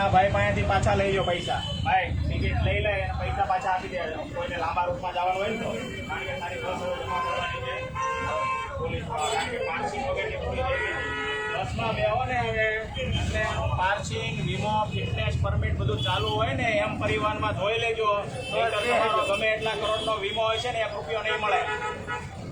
આ ભાઈ પાસેથી પાછા લઈ લો પૈસા. ભાઈ ટિકિટ લઈ લે અને પૈસા પાછા આપી દે. કોઈને લાંબા રૂટમાં જવાનું હોય ને તો, કારણ કે તારી બસ હવે જમા કરવાની છે પોલીસ, કારણ કે પાર્સિંગ વગેરે પૂરી થઈ ગઈ છે. બસમાં બેહો ને હવે એટલે પાર્સિંગ, વીમો, ફિટનેસ પરમિટ બધું ચાલુ હોય ને એમ પરિવહનમાં જોઈ લેજો. તમારો ગમે એટલા કરોડનો વીમો હોય છે ને 1 રૂપિયો નહીં મળે.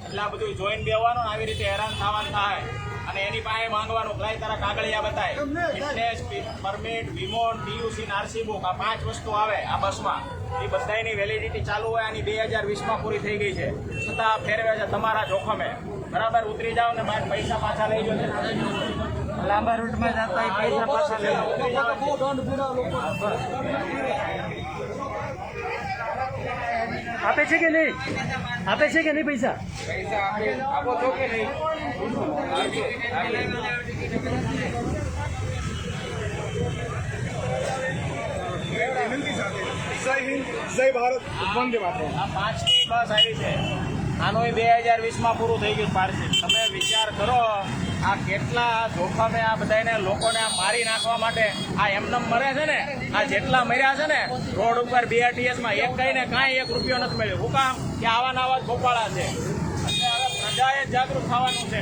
એટલે આ બધું જોઈને બેવાનું, આવી રીતે હેરાન થવાનું થાય અને એની પાસે માંગવાનું કે લાય તારા કાગળિયા બતાય. ફિટનેસ પરમિટ, વીમો, ટીયુસી, આરસી બુક, આ 5 વસ્તુ આવે આ બસમાં. એ બધાની વેલિડિટી ચાલુ હોય. આની 2020માં પૂરી થઈ ગઈ છે, છતાં ફેરવે છે તમારા જોખમે. બરાબર, ઉતરી જાઓ ને પૈસા પાછા લઈ જાઓ. લાંબા રૂટમાં જતા હોય પૈસા પાછા લઈ લો. આપે છે કે નહીં? આપે છે કે નહીં પૈસા? આપો છો કે નહીં? જય હિન્દ, જય ભારત, વંદે માતરમ. આ 5ની બસ આવી છે. આનું 2020માં પૂરું થઈ ગયું પાર્સિંગ. તમે વિચાર કરો આ કેટલા જોખમે આ બધાને લોકોને આ મારી નાખવા માટે આ એમનેમ મરે છે ને. આ જેટલા મર્યા છે ને રોડ ઉપર BRTSમાં, એક કઈને કાંઈ 1 રૂપિયો નથી મળ્યો. શું કામ? કે આવા નવા જ ગોપાળા છે. એટલે હવે પ્રજાએ જાગૃત થવાનું છે.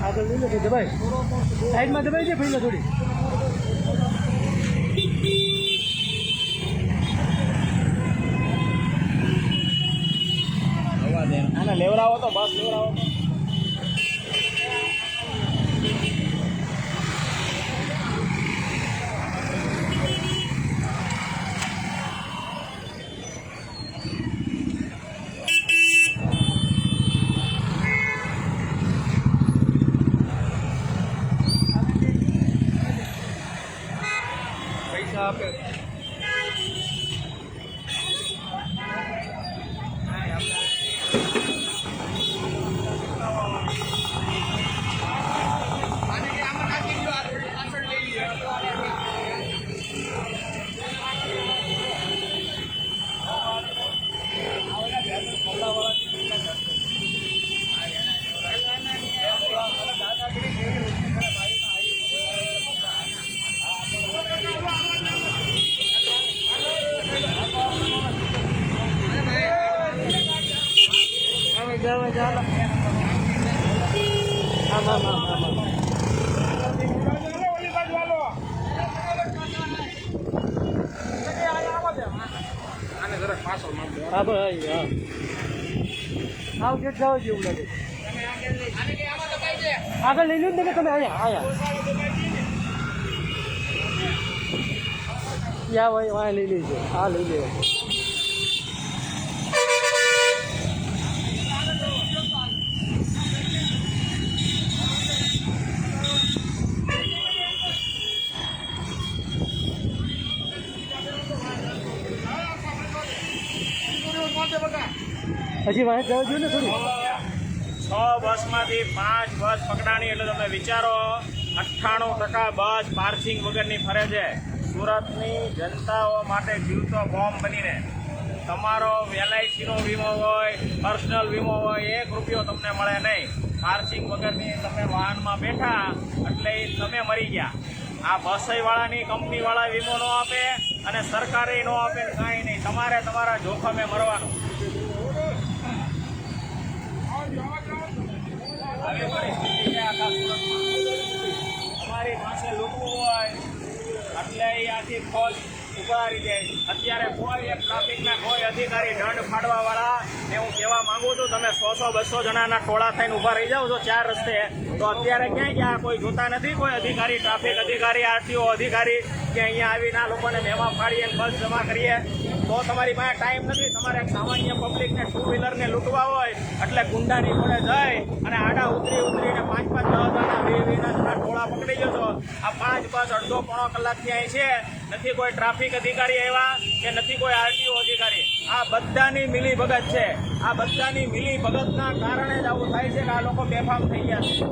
આગળ લઈ લો કે દબાઈ સાઈડમાં દબાઈ દે પહેલા થોડી. આને લેવડાવો તો, બસ લેવડાવો તો. પૈસા આપે. ચાલો આમાં હા ભાઈ હા આવ કે જાવ જેવું લાગે. આગળ લઈ લો ને તમે. અહીંયા યા ભાઈ વાય લઈ લેજો. હા લઈ લેજો. હજી વાંચ જવા જોઈએ ને થોડી. 6 બસમાંથી 5 બસ પકડાણી. એટલે તમે વિચારો 98% બસ પાર્સિંગ વગરની ફરે છે. સુરતની જનતાઓ માટે જીવતો બોમ્બ બનીને. તમારો LICનો વીમો હોય, પર્સનલ વીમો હોય, 1 રૂપિયો તમને મળે નહીં. પાર્સિંગ વગરની તમે વાહનમાં બેઠા એટલે તમે મરી ગયા. આ બસવાળાની કંપનીવાળા વીમો ન આપે અને સરકારે ન આપે, કાંઈ નહીં. તમારે તમારા જોખમે મરવાનું. આવી પરિસ્થિતિ છે આખા સુરતમાં. તમારી પાસે લૂંટવું હોય એટલે એ આથી ફોજ ઉભારી જાય. અત્યારે કોઈ એક ટ્રાફિકના કોઈ અધિકારી દંડ ફાડવાવાળા ને હું કહેવા માંગુ છું, તમે 100-200 જણાના ટોળા થઈને ઊભા રહી જાઓ છો 4 રસ્તે, તો અત્યારે ક્યાંય ગયા કોઈ જોતા નથી. કોઈ અધિકારી, ટ્રાફિક અધિકારી, RTO અધિકારી કે અહીંયા આવીને આ લોકોને મેમા ફાડીએ બસ જમા કરીએ. તો તમારી પાસે ટાઈમ નથી. તમારે એક સામાન્ય પબ્લિકને 2 વ્હીલરને લૂંટવા હોય એટલે ગુંડાની જોડે જઈ અને આડા ઉતરીને 5-5, 10 જણા ટોળા પકડી જશો. આ 5 બસ અડધો-પોણો કલાકથી અહીં છે. નથી કોઈ ટ્રાફિક અધિકારી આવ્યા કે નથી કોઈ RTO અધિકારી. આ બધાની મિલીભગત છે. આ બધાની મિલીભગતના કારણે જ આવું થાય છે કે આ લોકો બેફામ થઈ ગયા છે.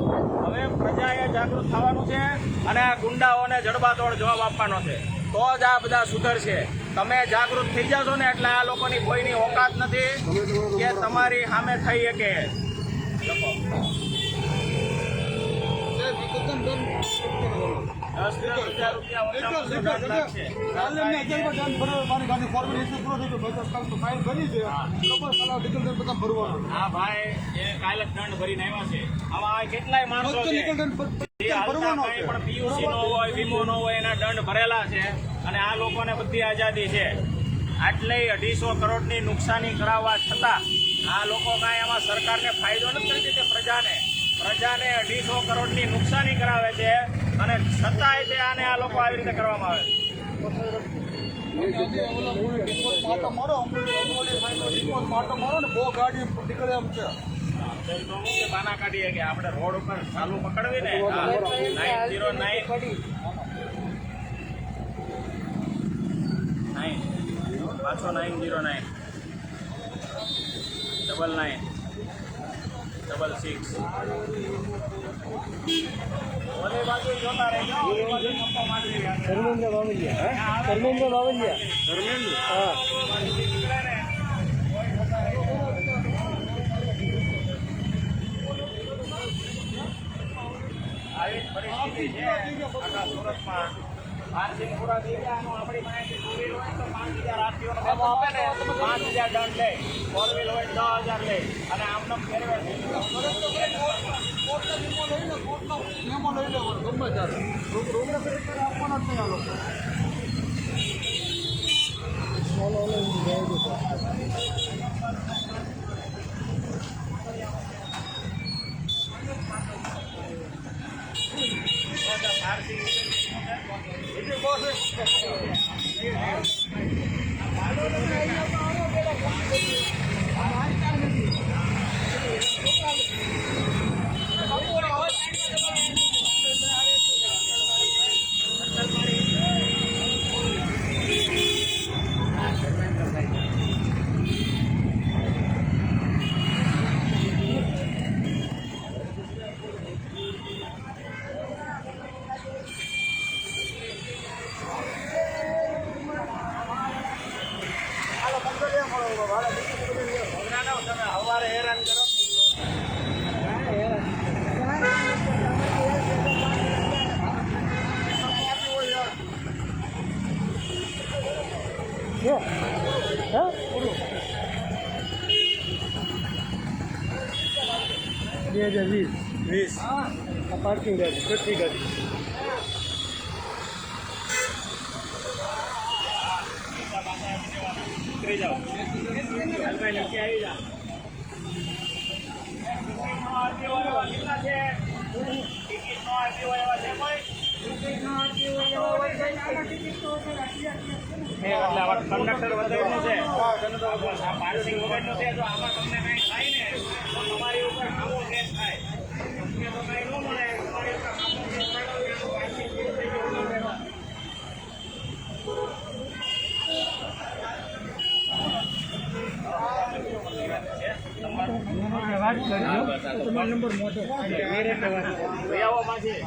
હવે પ્રજાએ જાગૃત થવાનું છે અને આ ગુંડાઓને જડબાતોડ જવાબ આપવાનો છે. તો જ આ બધા સુધરશે. તમે જાગૃત થઈ જાશો ને એટલે આ લોકોની કોઈની ઓકાત નથી કે તમારી સામે થઈ શકે. 10,000 રૂપિયા ઓછામાં ઓછો દંડ લાગશે. કાલે મેં 1000 દંડ ભર્યો, મારી ગાડી ફોર્મેટ ઇસ્યુ પૂરો થઈ ગયો, બસ કાલ તો ફાઇલ ભરી છે. લોકો સાલા ડીઝલ દંડ બધા ભરવાનો. આ ભાઈ એ કાલે જ દંડ ભરીને આવ્યા છે. આમાં કેટલાય માણસો રોજ તો છે ડીઝલ દંડ જે હાલતા ભરવાનો કંઈ છે. પણ પીયુસી નો હોય, વીમો નો હોય, એના દંડ ભરેલા છે અને આ લોકોને બધી આઝાદી છે. આટલી 250 કરોડની નુકસાની કરાવવા છતાં આ લોકો કાંઈ આમાં સરકારને ફાયદો નથી કરતી તે પ્રજાને 250 કરોડની નુકસાની કરાવે છે અને છતાંય તે આને આ લોકો આવી રીતે કરવામાં આવે પાટો મારો, પાટો મારો ને બહુ ગાડી નીકળે એમ છે. છે. તો હું કે બાના કાઢીએ કે આપણે રોડ ઉપર ચાલુ પકડવી ને 909 પાછો 909 99 66 ઓલી બાજુ જોતા રહેજો, ઓલી બાજુ નફો માંડી રહ્યા છે. ધર્મેન્દ્ર બાવલિયા ધર્મેન્દ્ર બાવલિયા ધર્મેન્દ્ર હા નીકળે ને, કોઈ જોતા રહેજો. આવી જ પરિસ્થિતિ છે આખા સુરતમાં. પાર્કિંગ પૂરા થઈ ગયા, આનું આપણી પાસેથી ટુ વ્હીલ હોય તો 5,000 આરટીઓનો મેમો આપે ને 5,000 દંડ લે, ફોર વ્હીલ હોય 10,000 લે અને આમને ફેરવે છે. મેમો લઈ લેવો ગમે ત્યારે. રોકડા ખરેખર આપવાના જ નહીં આ લોકો. તમે સવારે હેરાન કરો. શું હા 2020 આ પાર્કિંગ ગાડી કેટલી ગાડી ઉતરી જાઓ, નીચે આવી જાઓ. ટિકિટ નો આપી હોય એવા છે કોઈ? એટલે આવા કંડક્ટર વધારેનું છે, આ પાર્સિંગ વગરનું છે. તો આમાં તમને કંઈ થાય ને તો તમારી ઉપર આવો કેસ થાય. તમને તો કંઈ ન મળે, તમારી ઉપર આવો કેસ થાય તો એનું પાર્સિંગ પૂરું થઈ ગયું. તમારો નંબર મોટો આવો પાછી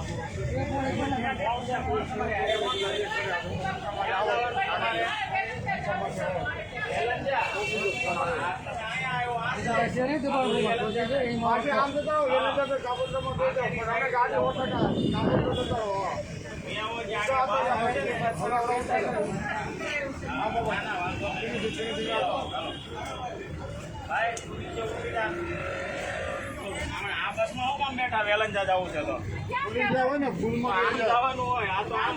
આ બસમાં હું કામ બેઠા? વેલંજા જવું છે તો પોલીસ હોય ને ભૂલમાં આમ જવાનું હોય. આ તો આમ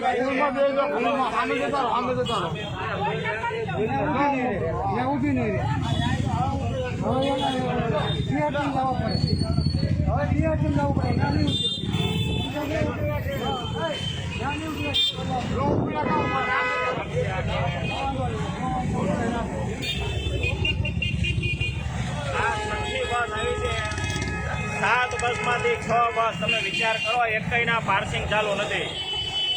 ભૂલમાં બે જો ભૂલમાં સામે જતા રહો, સામે જતા રહો. ઉભી નહીં રે હવે થિયેટર જવા પડે હવે થિયેટર જવું સાત બસમાંથી 6 બસ તમે વિચાર કરો, એકયના પાર્સિંગ ચાલુ નથી.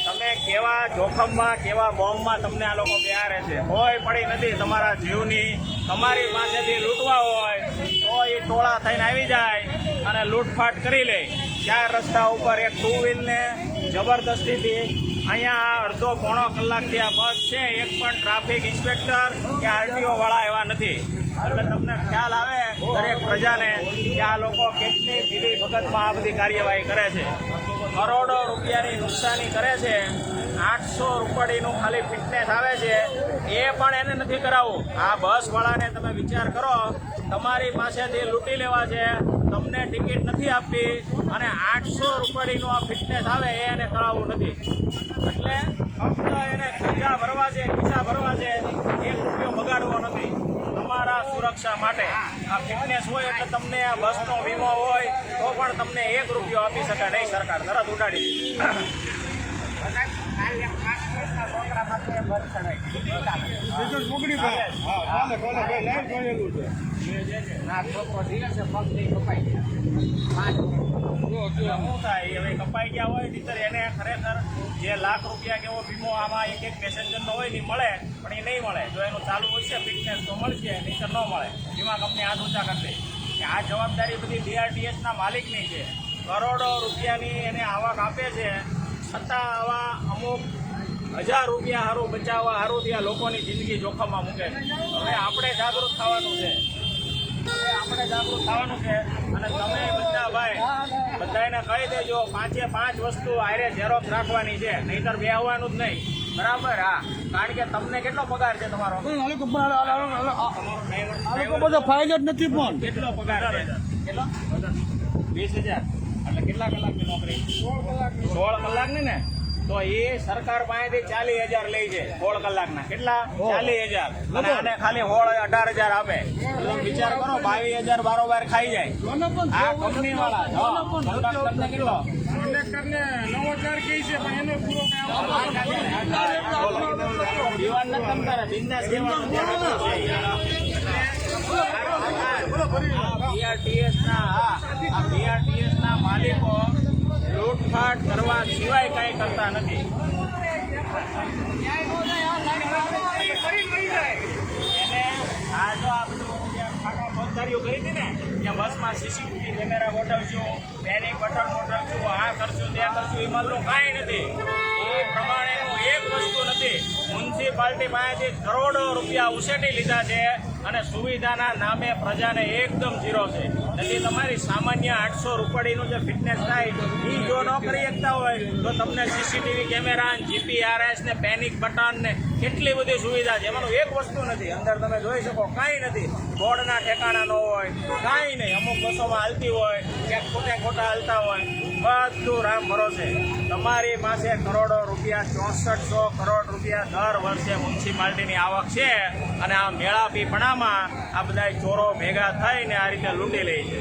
તમે કેવા જોખમમાં, કેવા બોમ્બમાં તમને આ લોકો બેહારે છે. કોઈ પડી નથી તમારા જીવની. તમારી પાસેથી લૂંટવા હોય તો એ ટોળા થઈને આવી જાય અને લૂંટફાટ કરી લે. ચાર રસ્તા ઉપર એક ટુ વ્હીલને જબરદસ્તીથી અહીંયા અડધો પોણો કલાકથી આ બસ છે, એક પણ ટ્રાફિક ઇન્સ્પેક્ટર કે આરટીઓ વાળા એવા નથી. એટલે તમને ખ્યાલ આવે દરેક પ્રજાને કે આ લોકો કેટલી ભીલી ભગતમાં આ બધી કાર્યવાહી કરે છે. કરોડો રૂપિયાની નુકસાની કરે છે. 800 રૂપિયાનું ખાલી ફિટનેસ આવે છે, એ પણ એને નથી કરાવવું. આ બસવાળાને તમે વિચાર કરો, તમારી પાસેથી લૂંટી લેવા છે, તમને ટિકિટ નથી આપવી અને 800 રૂપિયાનું આ ફિટનેસ આવે એ એને કરાવવું નથી. એટલે ફક્ત એને ખર્ચા ભરવા છે, ખિસ્સા ભરવા છે, 1 રૂપિયો બગાડવો નથી. તમારા સુરક્ષા માટે આ ફિટનેસ હોય એટલે તમને આ બસનો વીમો હોય તો પણ તમને 1 રૂપિયો આપી શકે નહીં સરકાર, તરત ઉડાડી દે. મોકલી ભાઈ. હા, કોલે ભાઈ લાઈવ જોયેલું છે. શું થાય હવે કપાઈ ગયા હોય નહીંતર એને ખરેખર જે લાખ રૂપિયા કેવો વીમો આમાં એક પેસેન્જરનો હોય ને મળે, પણ એ નહીં મળે. જો એનું ચાલુ હોય છે ફિટનેસ તો મળશે, નહીંતર ન મળે. વીમા કંપની હાથ ઊંચા કરી દે. આ જવાબદારી બધી BRTSના માલિકની છે. કરોડો રૂપિયાની એને આવક આપે છે, છતાં આવા અમુક 1000 રૂપિયા સારું બચાવવા સારું ત્યાં લોકોની જિંદગી જોખમમાં મૂકે છે. હવે આપણે જાગૃત થવાનું છે, અને તમે બધા ભાઈ બધાને કહી દેજો 5 વસ્તુ આરે ઝેરોક્સ રાખવાની છે, નહીંતર બેહવાનું જ નહીં. બરાબર? હા, કારણ કે તમને કેટલો પગાર છે તમારો? બધો ફાઇલ જ નથી પણ. કેટલો પગાર છે? કેટલો? 20,000. એટલે કેટલા કલાકની નોકરી? 16 કલાકની ને? તો એ સરકાર પાસેથી 40,000 લે છે 16 કલાકના. કેટલા? 40,000. અને આને ખાલી 18,000 આપે. એટલે વિચાર કરો, 22,000 બારોબાર ખાઈ જાય આ કંપની વાળા. કંડક્ટરને કેટલો? કંડક્ટરને 9,000 કહે છે, પણ એનો પૂરો દીવાન ન તમતારે બિંદાસ દેવાનું BRTSના માલિકો લૂંટફાટ કરવા સિવાય કાંઈ કરતા નથી. એને આ જો આ બધું ખાટા ફોજદારીઓ કરી હતી ને, ત્યાં બસમાં CCTV કેમેરા ગોઠવશું, પેનિક બટન ગોઠવશું, આ કરશું તે કરશું, એ માત્ર કાંઈ નથી. એ પ્રમાણેનું એક વસ્તુ નથી. મ્યુનિસિપાલિટી પાસેથી કરોડો રૂપિયા ઉછેટી લીધા છે અને સુવિધાના નામે પ્રજાને એકદમ ઝીરો છે. એટલે તમારી સામાન્ય 800 રૂપિયાનું જે ફિટનેસ થાય એ જો ન કરી શકતા હોય તો તમને CCTV કેમેરા, GPRS ને પેનિક બટન ને કેટલી બધી સુવિધા છે. એમાંનું એક વસ્તુ નથી. અંદર તમે જોઈ શકો કાંઈ નથી. બોર્ડના ઠેકાણા ન હોય, કાંઈ નહીં. અમુક બસોમાં હાલતી હોય, ક્યાંક ખોટા હાલતા હોય, બધું રામ ભરોસે. તમારી પાસે કરોડો રૂપિયા, 6400 કરોડ રૂપિયા દર વર્ષે મ્યુનિસિપાલિટીની આવક છે, અને આ મેળાપીપણામાં આ બધા ચોરો ભેગા થઈને આ રીતે લૂંટી લે છે.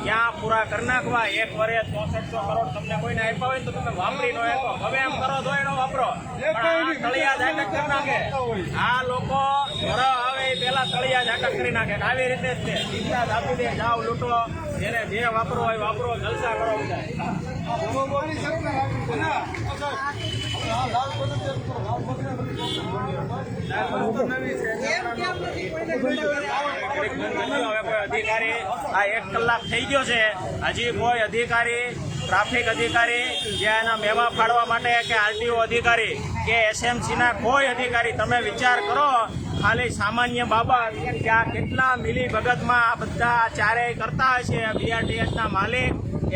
ક્યાં પૂરા કરી નાખવા? 1 વર્ષે 6400 કરોડ તમને કોઈને આપ્યા હોય તો તમે વાપરી નો શકો. હવે એમ કરો તો એનો વાપરો, પણ આ તળિયા ઝાટક કરી નાખે. આ લોકો ઘર આવે એ પેલા તળિયા ઝાટક કરી નાખે. આવી રીતે જ છે. બિંદાસ આપી દે, જાઓ લૂંટો, જેને જે વાપરો હોય વાપરો, જલસા કરો બધા. અધિકારી આ 1 કલાક થઈ ગયો છે, હજી કોઈ અધિકારી, ટ્રાફિક અધિકારી જે એના મેમા ફાડવા માટે કે RTO અધિકારી કે SMCના કોઈ અધિકારી, તમે વિચાર કરો ખાલી સામાન્ય બાબત કે આ કેટલા મિલી ભગતમાં આ બધા ચારેય કરતા હશે. BRTSના માલિક,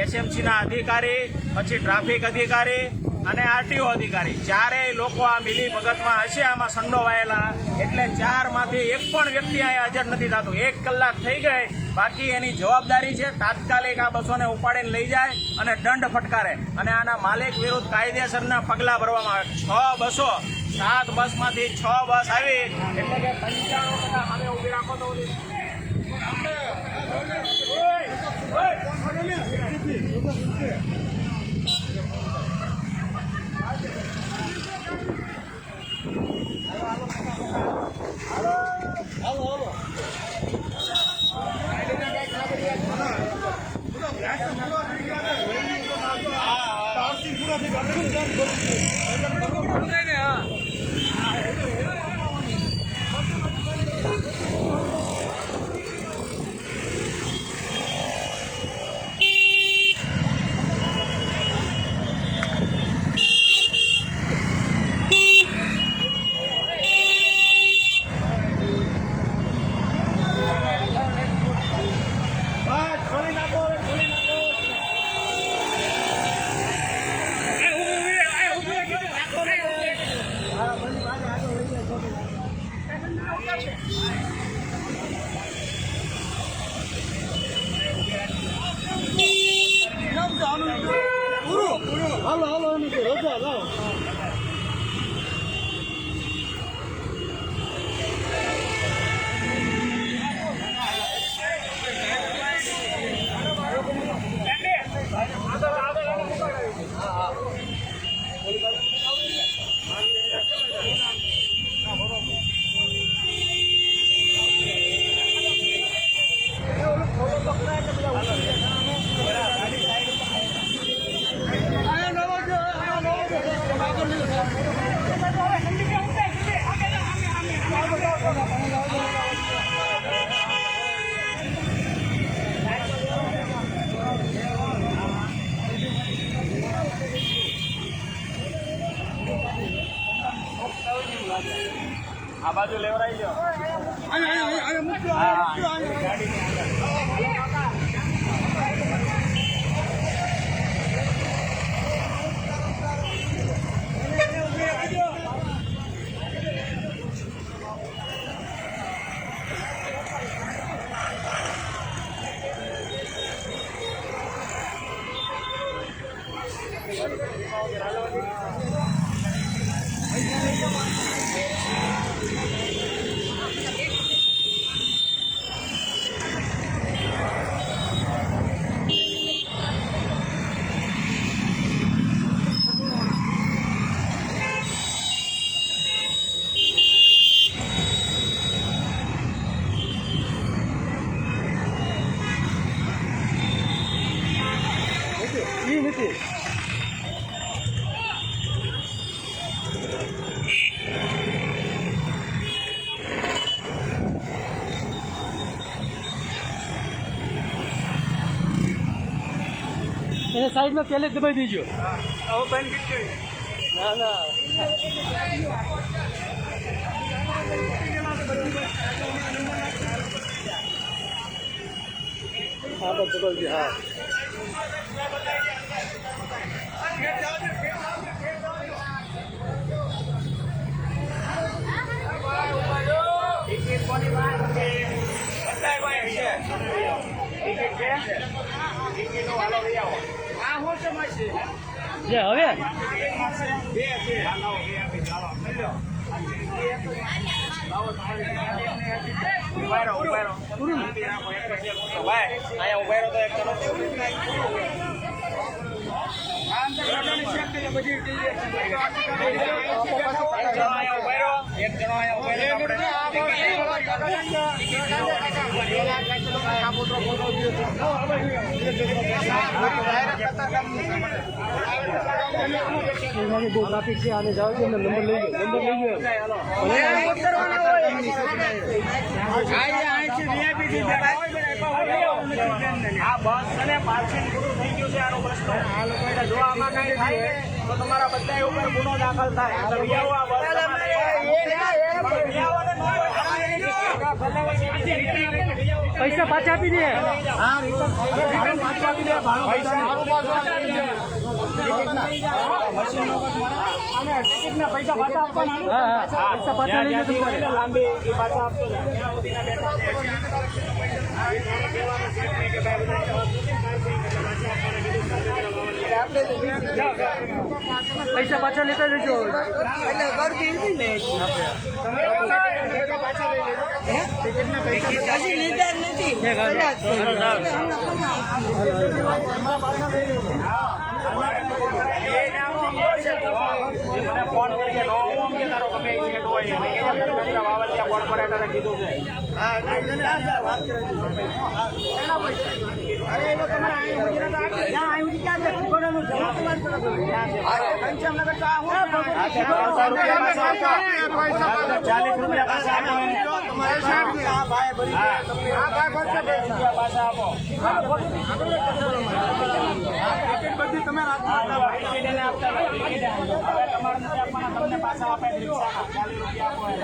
SMCના અધિકારી, પછી ટ્રાફિક અધિકારી અને RTO અધિકારી, ચારેય લોકો આ મિલી ભગતમાં હશે, આમાં સંડોવાયેલા. એટલે 4માંથી એક પણ વ્યક્તિ અહીંયા હાજર નથી થતું. 1 કલાક થઈ ગઈ, બાકી એની જવાબદારી છે તાત્કાલિક આ બસોને ઉપાડીને લઈ જાય અને દંડ ફટકારે, અને આના માલિક વિરુદ્ધ કાયદેસરના પગલાં ભરવામાં આવે. 6 બસો, 7 બસમાંથી 6 બસ આવી, એટલે કે 95% સામે ઊભી રાખો તો હાલો હાલો એની તો રજા લાવો આ બાજુ લેવરાઈ જાઓ. એને સાઈડમાં પહેલે જ દબાઈ દેજો. હવે બંધ કરી ના ના હા બસ દબાઈ દે. હા ટિકિટ કોની વાત છે? બધાય ભાઈ છે. ટિકિટ છે? ટિકિટો હાલો લઈ આવો. આ શું સમય છે? લે હવે બે છે. હા, લાવો, બે આપી દો. લાવો, લઈ લો. લાવો, તમારી ઉભા રહો, ઉભા રહો. શાંતિ રાખો, એક પછી એક ઉભો. ભાઈ, અહીંયા ઉભા રહો તો એક કરો. આમ તો બધાને check કરી લો, બધી રિએક્શન કરી લો. એક જણો અહીંયા ઉભા રહો. એક જણો અહીંયા ઉભા રહો. એમાંથી બહુ ટ્રાફિક છે. આને જાવ નંબર લઈ ગયો. નંબર લઈ ગયો. આ બસ અને પાર્કિંગ પૂરું થઈ ગયું છે. આનો પ્રશ્ન જો આમાં કઈ થાય તો તમારા બધા ઉપર ગુનો દાખલ થાય. તો લઈ આવો આ બસ પૈસા પાછા આપી દે. પૈસા પાછા આપવાના. હા હા પૈસા પાછા લઈ જજો તમારે. લાંબી એ પાછા આપશો. પૈસા પાછા લેતા જજો. મને ફોન કરીને નો આવું કે તારો ગમે એ સેટ હોય વાવડિયા ફોન કરે તારે કીધું છે. ₹40 પાછા આપો. બધી તમે તમને પાછા આપે રિક્ષામાં.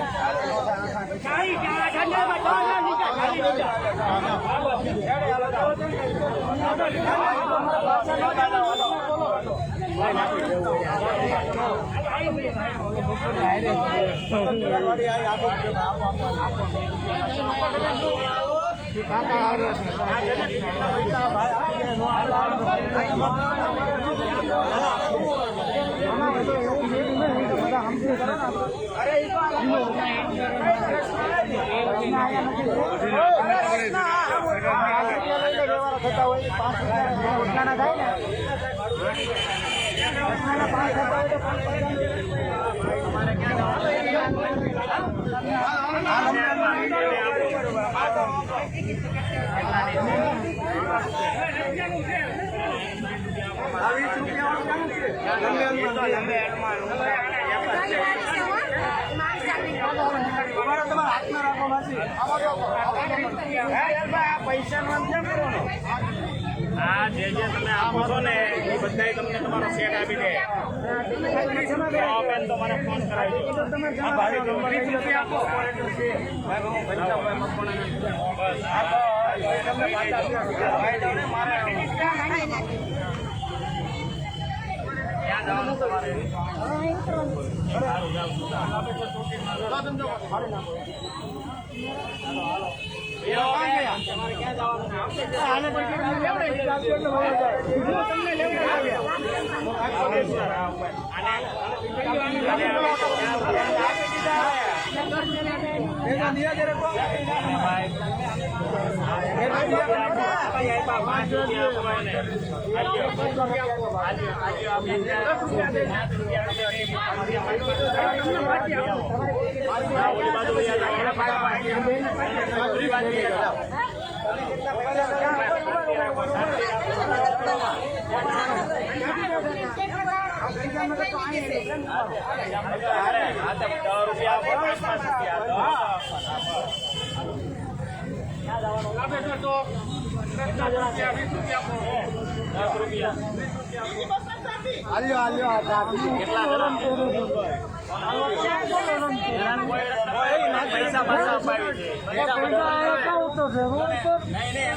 હા જે તમે આપો છો ને એ બધાય તમને તમારો સેટ આપી દે. બેન તો મને ફોન કરાવી દો. આ ભાઈ તો 20 રૂપિયા આપો. ક્યાં જવાનું તમારે?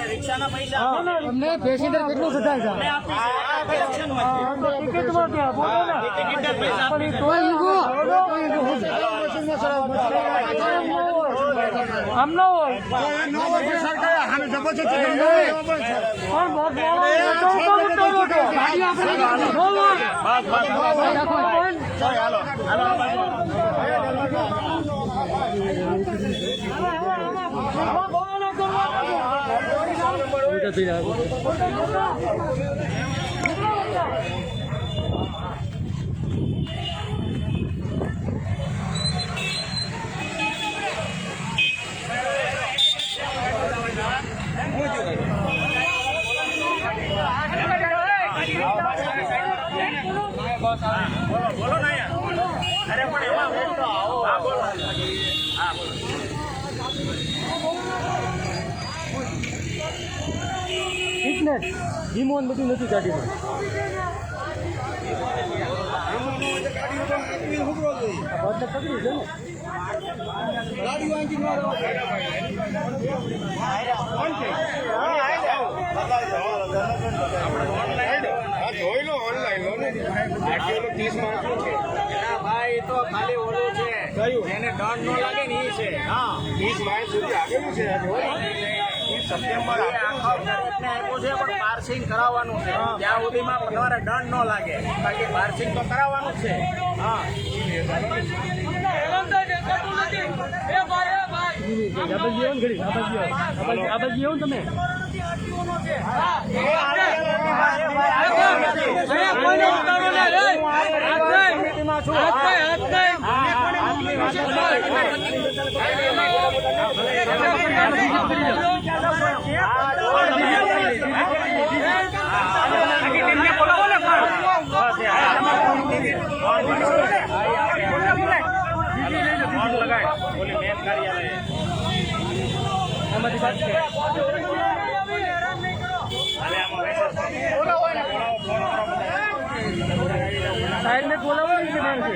રિક્ષાના પૈસા પેસેન્જર કેટલું સજાય છે ટિકિટમાં ત્યાં બોલો ને આમ ન હોય બોલો ને અરે પણ એમાં હા બોલો હા બોલો ફિટનેસ હિમોન બધું નથી ગાડીમાં બસ પકડી છે ને ભાઈ તો ખાલી ઓલું છે એને દંડ ન લાગે ને એ છે. હા 30 માઇલ સુધી આગળનું છે. સપ્ટેમ્બર આપ્યું છે પણ પાર્સિંગ કરાવવાનું છે ત્યાં સુધીમાં તમારે દંડ ન લાગે બાકી પાર્સિંગ તો કરાવવાનું જ છે. હા તમે સાઈડ ને બોલાવવાનું છે બેન છે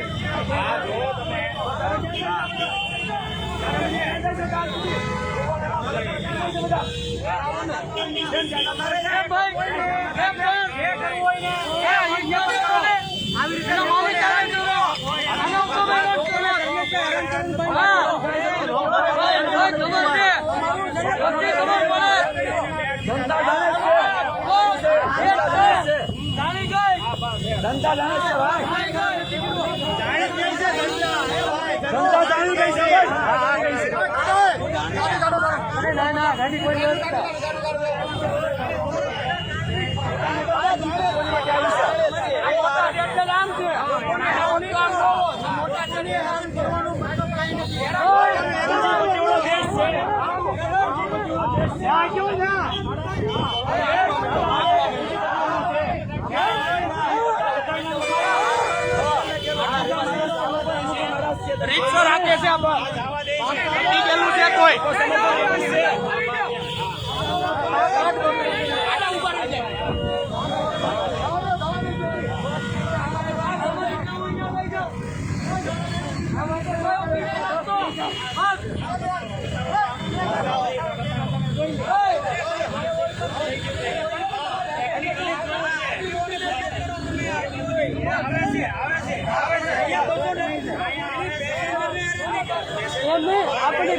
આવી રીતે ના ગાડી કોઈ રિક્ષા રાખે છે કોઈ આપણે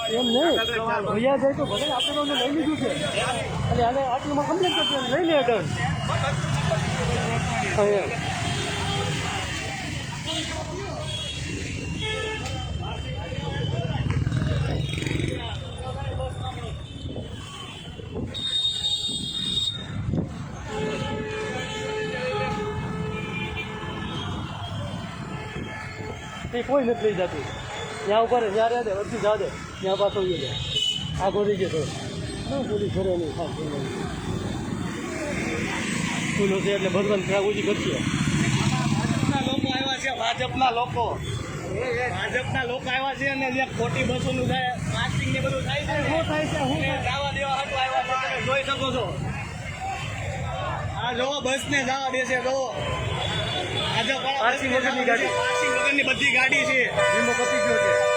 એમ નહીં ભૈયા જાય તો ભલે આપણે તો લઈ લીધું છે અને આને આટલુંમાં કમ્પ્લીટ કરજો લઈ લે ડન કોઈ નથી લઈ જતું ત્યાં ઉપર ત્યાં રહે અડધી જા દે ત્યાં પાછો જાય આગો રહી જતો પૂરી ઘરે નહીં સ્કૂલો છે એટલે ભગવાન ખરાબ ઓછી કરશે ભાજપના લોકો આવ્યા છે અને જે ખોટી બસોનું થાય માર્કિંગ ને બધું થાય છે શું થાય છે હું જવા દેવા હાટું આવ્યા છે તમે જોઈ શકો છો આ જોવો બસ ને જવા દેશે જોવો પાર્કિંગ વગરની ગાડી પાર્કિંગ વગરની બધી ગાડી છે વીમો કપી ગયો છે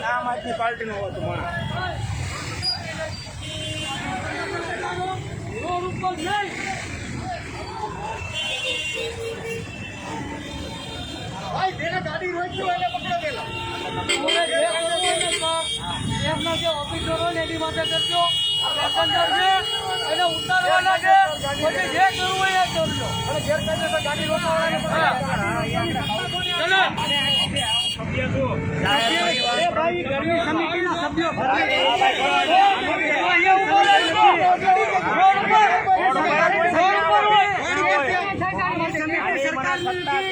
આમ આદમી પાર્ટીનો હતો માણસ ગાડી રોક્યો એને પકડો પેલા એમના જે ઓફિસરો ને એની માટે કરજો પેસેન્જર છે એને ઉતારવાના છે પછી જે કરવું હોય એ કરજો અને ગેરકાયદેસર ગાડી રોકવાવાળાને ચલો એ ભાઈ ગરમી સમિતિના સભ્યો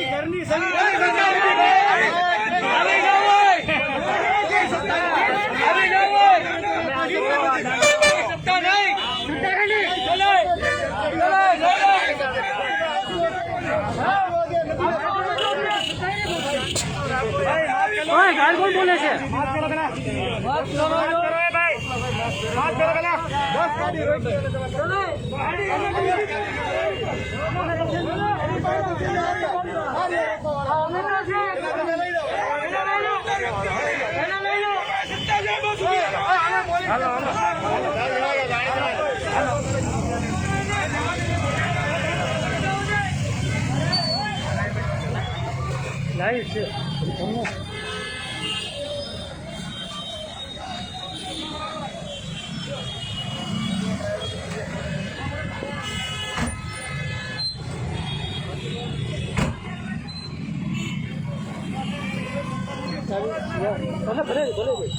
ઘરની ગાડી કોણ બોલે છે વાત કરો ભાઈ વાત કરો પેલા 10 ગાડી રોકી ચલો લાઈવ છે ભલે ભલે ભલે